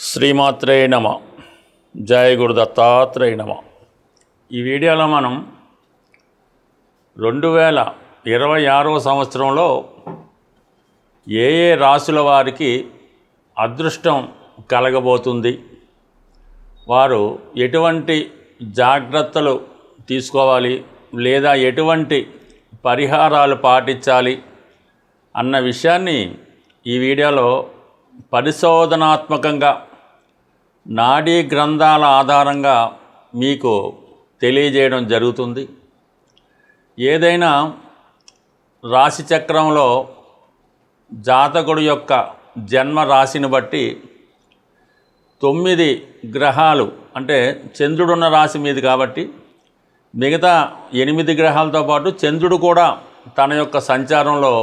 శ్రీమాత్రే నమ. జయ గురు దత్తాత్రేయ నమ. ఈ వీడియోలో మనం 2026వ సంవత్సరంలో ఏ రాశుల వారికి అదృష్టం కలగబోతుంది, వారు ఎటువంటి జాగ్రత్తలు తీసుకోవాలి లేదా ఎటువంటి పరిహారాలు పాటించాలి అన్న విషయాన్ని ఈ వీడియోలో పరిశోధనాత్మకంగా నాడీ గ్రంథాల ఆధారంగా మీకు తెలియజేయడం జరుగుతుంది. ఏదైనా రాశి చక్రంలో జాతకుడు యొక్క జన్మ రాశిని బట్టి 9 గ్రహాలు, అంటే చంద్రుడున్న రాశి మీది కాబట్టి మిగతా 8 గ్రహాలతో పాటు చంద్రుడు కూడా తన యొక్క సంచారంలో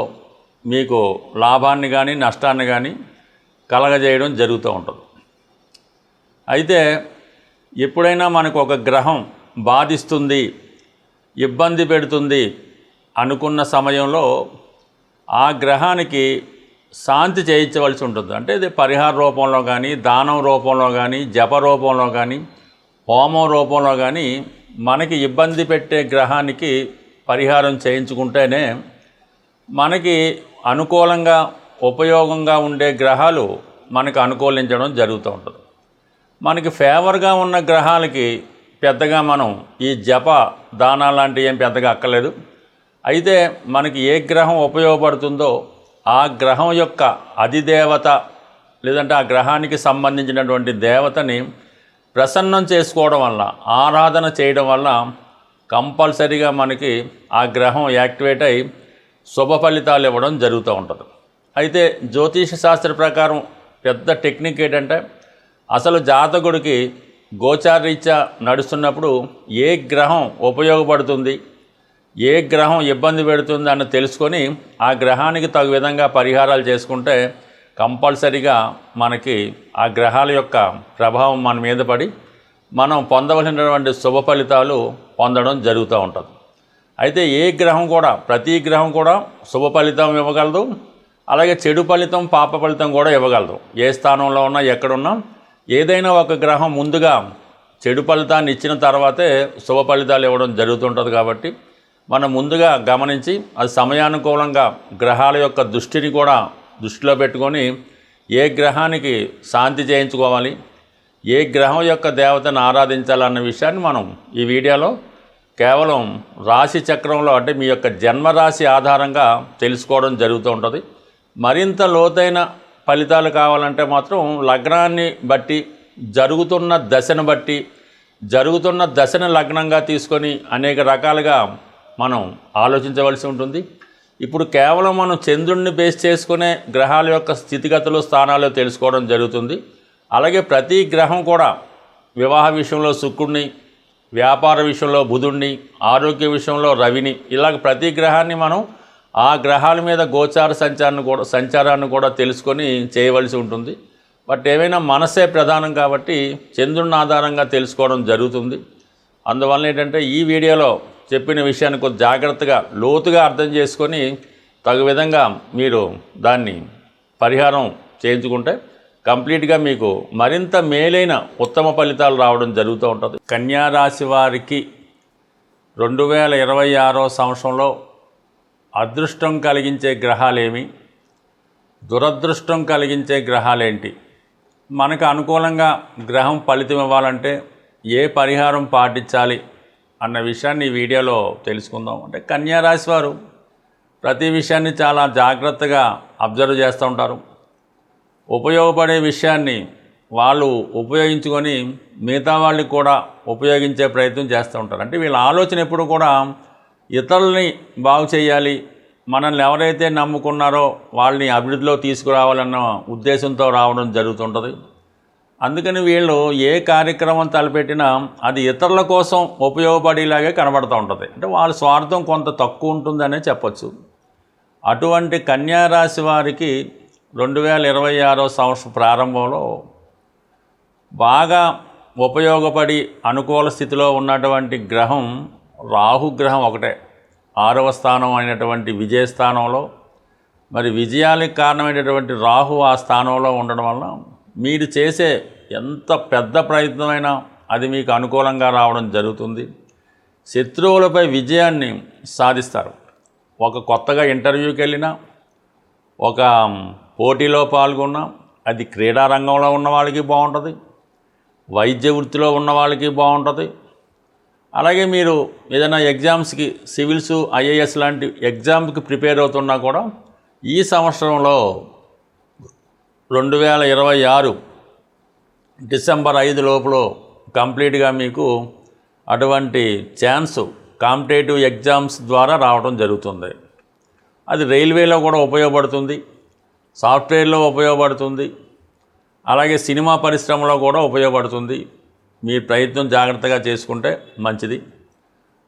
మీకు లాభాన్ని కానీ నష్టాన్ని కానీ కలగజేయడం జరుగుతూ ఉంటుంది. అయితే ఎప్పుడైనా మనకు ఒక గ్రహం బాధిస్తుంది, ఇబ్బంది పెడుతుంది అనుకున్న సమయంలో ఆ గ్రహానికి శాంతి చేయించవలసి ఉంటుంది. అంటే ఇది పరిహార రూపంలో కానీ, దానం రూపంలో కానీ, జప రూపంలో కానీ, హోమం రూపంలో కానీ మనకి ఇబ్బంది పెట్టే గ్రహానికి పరిహారం చేయించుకుంటేనే మనకి అనుకూలంగా ఉపయోగంగా ఉండే గ్రహాలు మనకు అనుకూలించడం జరుగుతూ ఉంటుంది. మనకి ఫేవర్గా ఉన్న గ్రహాలకి పెద్దగా మనం ఈ జప దానాలు లాంటివి ఏం పెద్దగా అక్కర్లేదు. అయితే మనకి ఏ గ్రహం ఉపయోగపడుతుందో ఆ గ్రహం యొక్క అధిదేవత లేదంటే ఆ గ్రహానికి సంబంధించినటువంటి దేవతని ప్రసన్నం చేసుకోవడం వల్ల, ఆరాధన చేయడం వల్ల కంపల్సరీగా మనకి ఆ గ్రహం యాక్టివేట్ అయి శుభ ఫలితాలు ఇవ్వడం జరుగుతూ ఉంటుంది. అయితే జ్యోతిష శాస్త్ర ప్రకారం పెద్ద టెక్నిక్ ఏంటంటే, అసలు జాతకుడికి గోచారరీత్యా నడుస్తున్నప్పుడు ఏ గ్రహం ఉపయోగపడుతుంది, ఏ గ్రహం ఇబ్బంది పెడుతుంది అని తెలుసుకొని ఆ గ్రహానికి తగు విధంగా పరిహారాలు చేసుకుంటే కంపల్సరీగా మనకి ఆ గ్రహాల యొక్క ప్రభావం మన మీద పడి మనం పొందవలసినటువంటి శుభ ఫలితాలు పొందడం జరుగుతూ ఉంటుంది. అయితే ఏ గ్రహం కూడా, ప్రతి గ్రహం కూడా శుభ ఫలితం ఇవ్వగలదు, అలాగే చెడు ఫలితం, పాప ఫలితం కూడా ఇవ్వగలదు. ఏ స్థానంలో ఉన్నా ఎక్కడున్నా ఏదైనా ఒక గ్రహం ముందుగా చెడు ఫలితాన్ని ఇచ్చిన తర్వాతే శుభ ఫలితాలు ఇవ్వడం జరుగుతుంటుంది. కాబట్టి మనం ముందుగా గమనించి అది సమయానుకూలంగా గ్రహాల యొక్క దృష్టిని కూడా దృష్టిలో పెట్టుకొని ఏ గ్రహానికి శాంతి చేయించుకోవాలి, ఏ గ్రహం యొక్క దేవతను ఆరాధించాలన్న విషయాన్ని మనం ఈ వీడియోలో కేవలం రాశి చక్రంలో, అంటే మీ యొక్క జన్మరాశి ఆధారంగా తెలుసుకోవడం జరుగుతూ ఉంటుంది. మరింత లోతైన ఫలితాలు కావాలంటే మాత్రం లగ్నాన్ని బట్టి, జరుగుతున్న దశను లగ్నంగా తీసుకొని అనేక రకాలుగా మనం ఆలోచించవలసి ఉంటుంది. ఇప్పుడు కేవలం మనం చంద్రుడిని బేస్ చేసుకునే గ్రహాల యొక్క స్థితిగతులు, స్థానాలు తెలుసుకోవడం జరుగుతుంది. అలాగే ప్రతి గ్రహం కూడా వివాహ విషయంలో శుక్రుడిని, వ్యాపార విషయంలో బుధుడిని, ఆరోగ్య విషయంలో రవిని, ఇలాగ ప్రతి గ్రహాన్ని మనం ఆ గ్రహాల మీద గోచార సంచారాన్ని కూడా తెలుసుకొని చేయవలసి ఉంటుంది. బట్ ఏమైనా మనసే ప్రధానం కాబట్టి చంద్రుని ఆధారంగా తెలుసుకోవడం జరుగుతుంది. అందువల్ల ఏంటంటే ఈ వీడియోలో చెప్పిన విషయాన్ని కొంచెం జాగ్రత్తగా, లోతుగా అర్థం చేసుకొని తగు విధంగా మీరు దాన్ని పరిహారం చేయించుకుంటే కంప్లీట్గా మీకు మరింత మేలైన ఉత్తమ ఫలితాలు రావడం జరుగుతూ ఉంటుంది. కన్యా రాశి వారికి 2026వ సంవత్సరంలో అదృష్టం కలిగించే గ్రహాలేమి, దురదృష్టం కలిగించే గ్రహాలేంటి, మనకు అనుకూలంగా గ్రహం ఫలితం ఇవ్వాలంటే ఏ పరిహారం పాటించాలి అన్న విషయాన్ని ఈ వీడియోలో తెలుసుకుందాం. అంటే కన్యా రాశి వారు ప్రతి విషయాన్ని చాలా జాగ్రత్తగా అబ్జర్వ్ చేస్తూ ఉంటారు. ఉపయోగపడే విషయాన్ని వాళ్ళు ఉపయోగించుకొని మిగతా వాళ్ళకి కూడా ఉపయోగించే ప్రయత్నం చేస్తూ ఉంటారు. అంటే వీళ్ళ ఆలోచన ఎప్పుడు కూడా ఇతరులని బాగు చేయాలి, మనల్ని ఎవరైతే నమ్ముకున్నారో వాళ్ళని అభివృద్ధిలో తీసుకురావాలన్న ఉద్దేశంతో రావడం జరుగుతుంటుంది. అందుకని వీళ్ళు ఏ కార్యక్రమం తలపెట్టినా అది ఇతరుల కోసం ఉపయోగపడేలాగే కనబడుతూ ఉంటుంది. అంటే వాళ్ళ స్వార్థం కొంత తక్కువ ఉంటుందనే చెప్పచ్చు. అటువంటి కన్యా రాశి వారికి 2026వ సంవత్సరం ప్రారంభంలో బాగా ఉపయోగపడి అనుకూల స్థితిలో ఉన్నటువంటి గ్రహం రాహుగ్రహం ఒకటే. 6వ స్థానం అయినటువంటి విజయస్థానంలో మరి విజయాలకు కారణమైనటువంటి రాహు ఆ స్థానంలో ఉండడం వల్ల మీరు చేసే ఎంత పెద్ద ప్రయత్నమైనా అది మీకు అనుకూలంగా రావడం జరుగుతుంది. శత్రువులపై విజయాన్ని సాధిస్తారు. ఒక కొత్తగా ఇంటర్వ్యూకి వెళ్ళినా, ఒక పోటీలో పాల్గొన్నా, అది క్రీడా రంగంలో ఉన్న వాళ్ళకి బాగుంటుంది, వైద్య వృత్తిలో ఉన్న వాళ్ళకి బాగుంటుంది. అలాగే మీరు ఏదైనా ఎగ్జామ్స్కి సివిల్స్, ఐఏఎస్ లాంటి ఎగ్జామ్కి ప్రిపేర్ అవుతున్నా కూడా ఈ సంవత్సరంలో 2026 డిసెంబర్ 5 లోపల కంప్లీట్గా మీకు అటువంటి ఛాన్స్ కాంపిటేటివ్ ఎగ్జామ్స్ ద్వారా రావడం జరుగుతుంది. అది రైల్వేలో కూడా ఉపయోగపడుతుంది, సాఫ్ట్వేర్లో ఉపయోగపడుతుంది, అలాగే సినిమా పరిశ్రమలో కూడా ఉపయోగపడుతుంది. మీ ప్రయత్నం జాగ్రత్తగా చేసుకుంటే మంచిది.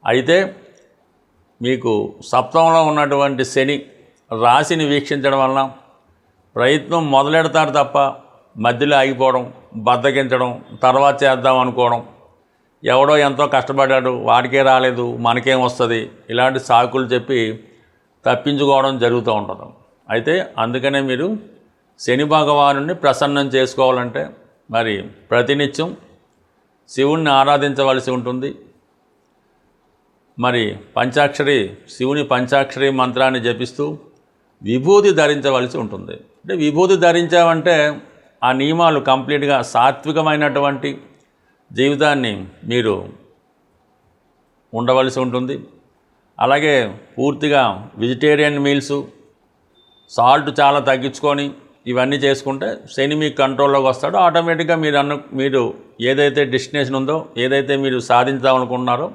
అయితే మీకు సప్తమంలో ఉన్నటువంటి శని రాశిని వీక్షించడం వలన ప్రయత్నం మొదలెడతారు తప్ప మధ్యలో ఆగిపోవడం, బద్దకించడం, తర్వాత చేద్దాం అనుకోవడం, ఎవడో ఎంతో కష్టపడ్డాడు వాడికే రాలేదు మనకేం వస్తుంది, ఇలాంటి సాకులు చెప్పి తప్పించుకోవడం జరుగుతూ ఉంటుంది. అయితే అందుకనే మీరు శని భగవానుని ప్రసన్నం చేసుకోవాలంటే మరి ప్రతినిత్యం శివుణ్ణి ఆరాధించవలసి ఉంటుంది. మరి శివుని పంచాక్షరి మంత్రాన్ని జపిస్తూ విభూతి ధరించవలసి ఉంటుంది. అంటే విభూతి ధరించామంటే ఆ నియమాలు కంప్లీట్గా సాత్వికమైనటువంటి జీవితాన్ని మీరు ఉండవలసి ఉంటుంది. అలాగే పూర్తిగా వెజిటేరియన్ మీల్సు, సాల్ట్ చాలా తగ్గించుకొని ఇవన్నీ చేసుకుంటే శని మీకు కంట్రోల్లోకి వస్తాడో ఆటోమేటిక్గా మీరు ఏదైతే డెస్టినేషన్ ఉందో, ఏదైతే మీరు సాధించాలనుకుంటున్నారో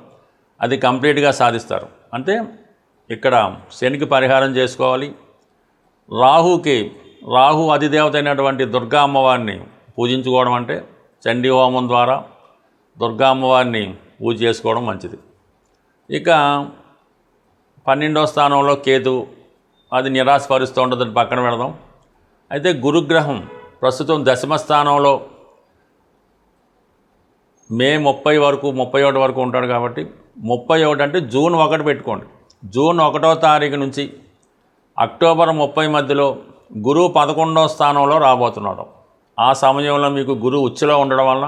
అది కంప్లీట్గా సాధిస్తారు. అంటే ఇక్కడ శనికి పరిహారం చేసుకోవాలి. రాహు అధిదేవత అయినటువంటి దుర్గా అమ్మవారిని పూజించుకోవడం, అంటే చండీ హోమం ద్వారా దుర్గా అమ్మవారిని పూజ చేసుకోవడం మంచిది. ఇక 12వ స్థానంలో కేతు, అది నిరాశపరుస్తూ ఉంటుందని పక్కన పెడదాం. అయితే గురుగ్రహం ప్రస్తుతం 10వ స్థానంలో మే 31 వరకు ఉంటాడు. కాబట్టి 31 అంటే జూన్ 1 పెట్టుకోండి. జూన్ 1వ తారీఖు నుంచి అక్టోబర్ 30 మధ్యలో గురువు 11వ స్థానంలో రాబోతున్నాడు. ఆ సమయంలో మీకు గురువు ఉచ్చులో ఉండడం వల్ల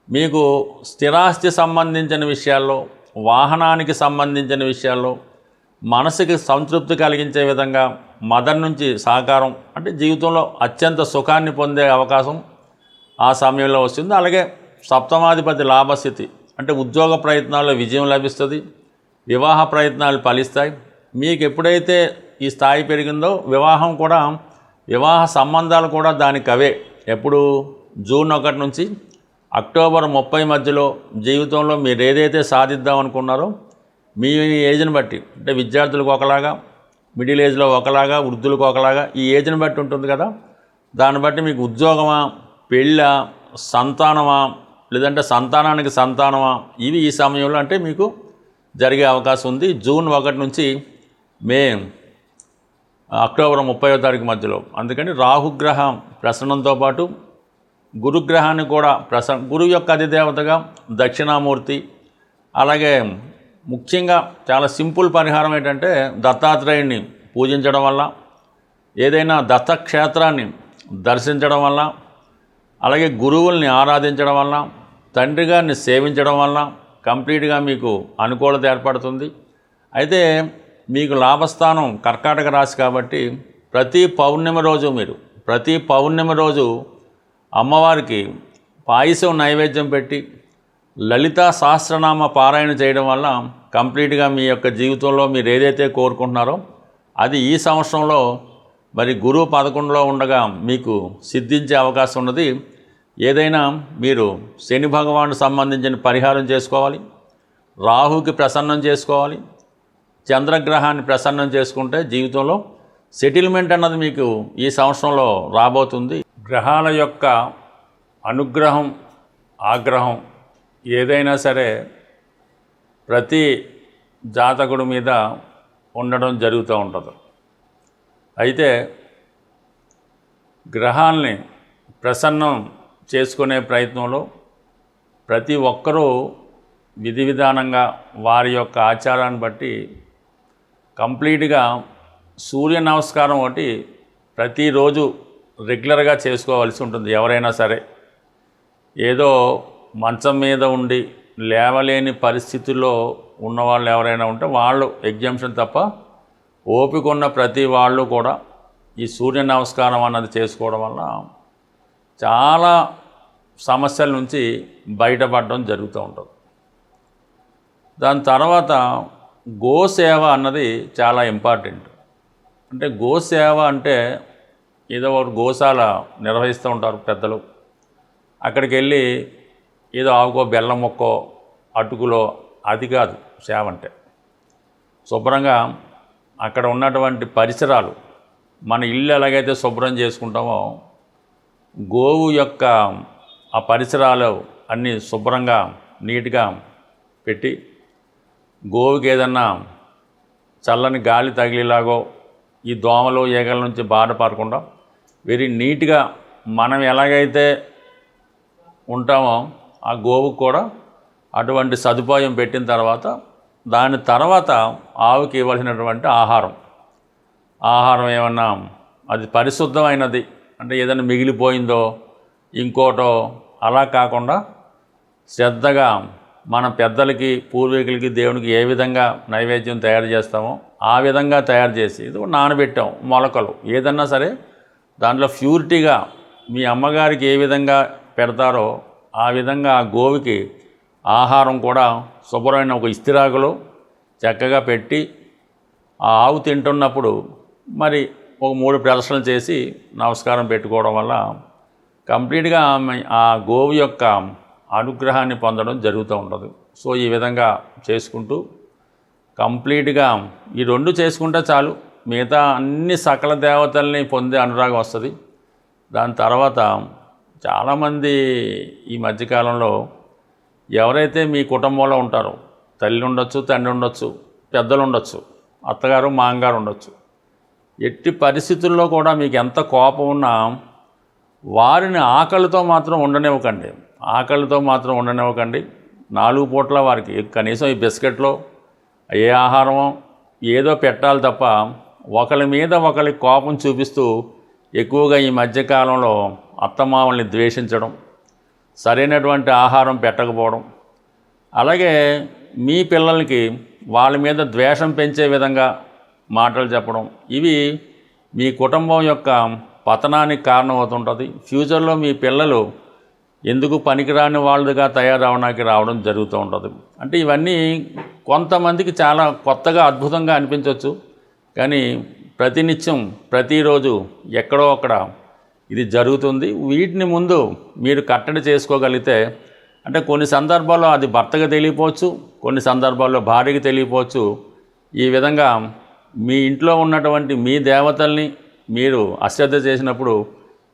మీకు స్థిరాస్తి సంబంధించిన విషయాల్లో, వాహనానికి సంబంధించిన విషయాల్లో మనసుకి సంతృప్తి కలిగించే విధంగా మదర్ నుంచి సహకారం, అంటే జీవితంలో అత్యంత సుఖాన్ని పొందే అవకాశం ఆ సమయంలో వస్తుంది. అలాగే సప్తమాధిపతి లాభస్థితి, అంటే ఉద్యోగ ప్రయత్నాల్లో విజయం లభిస్తుంది, వివాహ ప్రయత్నాలు ఫలిస్తాయి. మీకు ఎప్పుడైతే ఈ స్థాయి పెరిగిందో వివాహ సంబంధాలు కూడా దానికి అవే. ఎప్పుడు జూన్ 1 నుంచి అక్టోబర్ 30 మధ్యలో జీవితంలో మీరు ఏదైతే సాధిద్దాం అనుకున్నారో మీ ఏజ్ని బట్టి, అంటే విద్యార్థులకు ఒకలాగా, మిడిల్ ఏజ్లో ఒకలాగా, వృద్ధులకు ఒకలాగా, ఈ ఏజ్ని బట్టి ఉంటుంది కదా. దాన్ని బట్టి మీకు ఉద్యోగమా, పెళ్ళా, సంతానమా, లేదంటే సంతానానికి సంతానమా, ఇవి ఈ సమయంలో అంటే మీకు జరిగే అవకాశం ఉంది. జూన్ 1 నుంచి అక్టోబర్ 30వ తారీఖు మధ్యలో. అందుకని రాహుగ్రహం ప్రసన్నంతో పాటు గురుగ్రహాన్ని కూడా గురువు యొక్క అధిదేవతగా దక్షిణామూర్తి. అలాగే ముఖ్యంగా చాలా సింపుల్ పరిహారం ఏంటంటే దత్తాత్రేయుడిని పూజించడం వల్ల, ఏదైనా దత్తక్షేత్రాన్ని దర్శించడం వల్ల, అలాగే గురువుల్ని ఆరాధించడం వల్ల, తండ్రి గారిని సేవించడం వల్ల కంప్లీట్గా మీకు అనుకూలత ఏర్పడుతుంది. అయితే మీకు లాభస్థానం కర్కాటక రాశి కాబట్టి ప్రతి పౌర్ణమి రోజు అమ్మవారికి పాయసం నైవేద్యం పెట్టి లలితా సహస్రనామ పారాయణ చేయడం వల్ల కంప్లీట్గా మీ యొక్క జీవితంలో మీరు ఏదైతే కోరుకుంటున్నారో అది ఈ సంవత్సరంలో మరి గురువు 11లో ఉండగా మీకు సిద్ధించే అవకాశం ఉన్నది. ఏదైనా మీరు శని భగవాను సంబంధించిన పరిహారం చేసుకోవాలి, రాహుకి ప్రసన్నం చేసుకోవాలి, చంద్రగ్రహాన్ని ప్రసన్నం చేసుకుంటే జీవితంలో సెటిల్మెంట్ అన్నది మీకు ఈ సంవత్సరంలో రాబోతుంది. గ్రహాల యొక్క అనుగ్రహం, ఆగ్రహం ఏదైనా సరే ప్రతి జాతకుడి మీద ఉండడం జరుగుతూ ఉంటుంది. అయితే గ్రహాల్ని ప్రసన్నం చేసుకునే ప్రయత్నంలో ప్రతి ఒక్కరూ విధి విధానంగా వారి యొక్క ఆచారాన్ని బట్టి కంప్లీట్గా సూర్య నమస్కారం ఒకటి ప్రతిరోజు రెగ్యులర్గా చేసుకోవాల్సి ఉంటుంది. ఎవరైనా సరే ఏదో మంచం మీద ఉండి లేవలేని పరిస్థితుల్లో ఉన్నవాళ్ళు ఎవరైనా ఉంటే వాళ్ళు ఎగ్జామ్షన్ తప్ప ఓపిక ఉన్న ప్రతి వాళ్ళు కూడా ఈ సూర్య నమస్కారం అన్నది చేసుకోవడం వల్ల చాలా సమస్యల నుంచి బయటపడడం జరుగుతూ ఉంటుంది. దాని తర్వాత గోసేవ అన్నది చాలా ఇంపార్టెంట్. అంటే గోసేవ అంటే ఏదో ఒక గోశాల నిర్వహిస్తూ ఉంటారు పెద్దలు. అక్కడికి వెళ్ళి ఏదో ఆవుకో బెల్లం మొక్కో అటుకులో అది కాదు సేవ అంటే. శుభ్రంగా అక్కడ ఉన్నటువంటి పరిసరాలు మన ఇల్లు ఎలాగైతే శుభ్రం చేసుకుంటామో గోవు యొక్క ఆ పరిసరాలు అన్నీ శుభ్రంగా నీట్గా పెట్టి గోవుకి ఏదన్నా చల్లని గాలి తగిలేలాగో ఈ దోమలు ఈగల నుంచి బాధపడకుండా వెరీ నీట్గా మనం ఎలాగైతే ఉంటామో ఆ గోవుకు కూడా అటువంటి సదుపాయం పెట్టిన తర్వాత దాని తర్వాత ఆవుకి ఇవ్వాల్సినటువంటి ఆహారం ఏమన్నా అది పరిశుద్ధమైనది అంటే ఏదైనా మిగిలిపోయిందో ఇంకోటో అలా కాకుండా శ్రద్ధగా మన పెద్దలకి పూర్వీకులకి దేవునికి ఏ విధంగా నైవేద్యం తయారు చేస్తామో ఆ విధంగా తయారు చేసి ఇది నానబెట్టాం మొలకలు ఏదన్నా సరే దాంట్లో ప్యూరిటీగా మీ అమ్మగారికి ఏ విధంగా పెడతారో ఆ విధంగా ఆ గోవుకి ఆహారం కూడా శుభ్రమైన ఒక ఇస్తిరాకులో చక్కగా పెట్టి ఆ ఆవు తింటున్నప్పుడు మరి ఒక 3 ప్రదర్శనలు చేసి నమస్కారం పెట్టుకోవడం వల్ల కంప్లీట్గా ఆ గోవు యొక్క అనుగ్రహాన్ని పొందడం జరుగుతూ ఉంటుంది. సో ఈ విధంగా చేసుకుంటూ కంప్లీట్గా ఈ 2 చేసుకుంటే చాలు, మిగతా అన్ని సకల దేవతల్ని పొందే అనురాగం వస్తుంది. దాని తర్వాత చాలామంది ఈ మధ్యకాలంలో ఎవరైతే మీ కుటుంబంలో ఉంటారో తల్లి ఉండొచ్చు, తండ్రి ఉండొచ్చు, పెద్దలు ఉండొచ్చు, అత్తగారు మామగారు ఉండొచ్చు, ఎట్టి పరిస్థితుల్లో కూడా మీకు ఎంత కోపం ఉన్నా వారిని ఆకలితో మాత్రం ఉండనివ్వకండి. 4 పూట్ల వారికి కనీసం ఈ బిస్కెట్లో ఏ ఆహారమో ఏదో పెట్టాలి తప్ప ఒకరి మీద ఒకరి కోపం చూపిస్తూ ఎక్కువగా ఈ మధ్యకాలంలో అత్తమామల్ని ద్వేషించడం, సరైనటువంటి ఆహారం పెట్టకపోవడం, అలాగే మీ పిల్లలకి వాళ్ళ మీద ద్వేషం పెంచే విధంగా మాటలు చెప్పడం, ఇవి మీ కుటుంబం యొక్క పతనానికి కారణమవుతుంటుంది. ఫ్యూచర్లో మీ పిల్లలు ఎందుకు పనికిరాని వాళ్ళుగా తయారవడానికి రావడం జరుగుతూ ఉంటుంది. అంటే ఇవన్నీ కొంతమందికి చాలా కొత్తగా అద్భుతంగా అనిపించవచ్చు, కానీ ప్రతినిత్యం ప్రతిరోజు ఎక్కడో అక్కడ ఇది జరుగుతుంది. వీటిని ముందు మీరు కట్టడి చేసుకోగలిగితే అంటే కొన్ని సందర్భాల్లో అది భర్తకు తెలియపోవచ్చు, కొన్ని సందర్భాల్లో భార్యకి తెలియపోవచ్చు. ఈ విధంగా మీ ఇంట్లో ఉన్నటువంటి మీ దేవతల్ని మీరు అశ్రద్ధ చేసినప్పుడు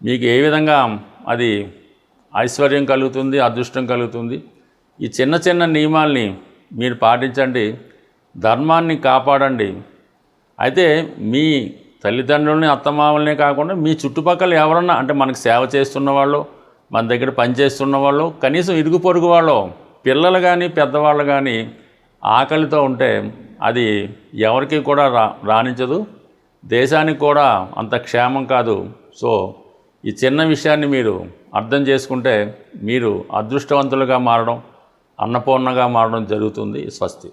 మీకు ఏ విధంగా అది ఐశ్వర్యం కలుగుతుంది, అదృష్టం కలుగుతుంది. ఈ చిన్న చిన్న నియమాల్ని మీరు పాటించండి, ధర్మాన్ని కాపాడండి. అయితే మీ తల్లిదండ్రులని అత్తమామలనే కాకుండా మీ చుట్టుపక్కల ఎవరన్నా అంటే మనకు సేవ చేస్తున్న వాళ్ళు, మన దగ్గర పనిచేస్తున్న వాళ్ళు, కనీసం ఇరుగు పొరుగు వాళ్ళు, పిల్లలు కానీ పెద్దవాళ్ళు కానీ ఆకలితో ఉంటే అది ఎవరికి కూడా రానించదు, దేశానికి కూడా అంత క్షేమం కాదు. సో ఈ చిన్న విషయాన్ని మీరు అర్థం చేసుకుంటే మీరు అదృష్టవంతులుగా మారడం, అన్నపూర్ణగా మారడం జరుగుతుంది. స్వస్తి.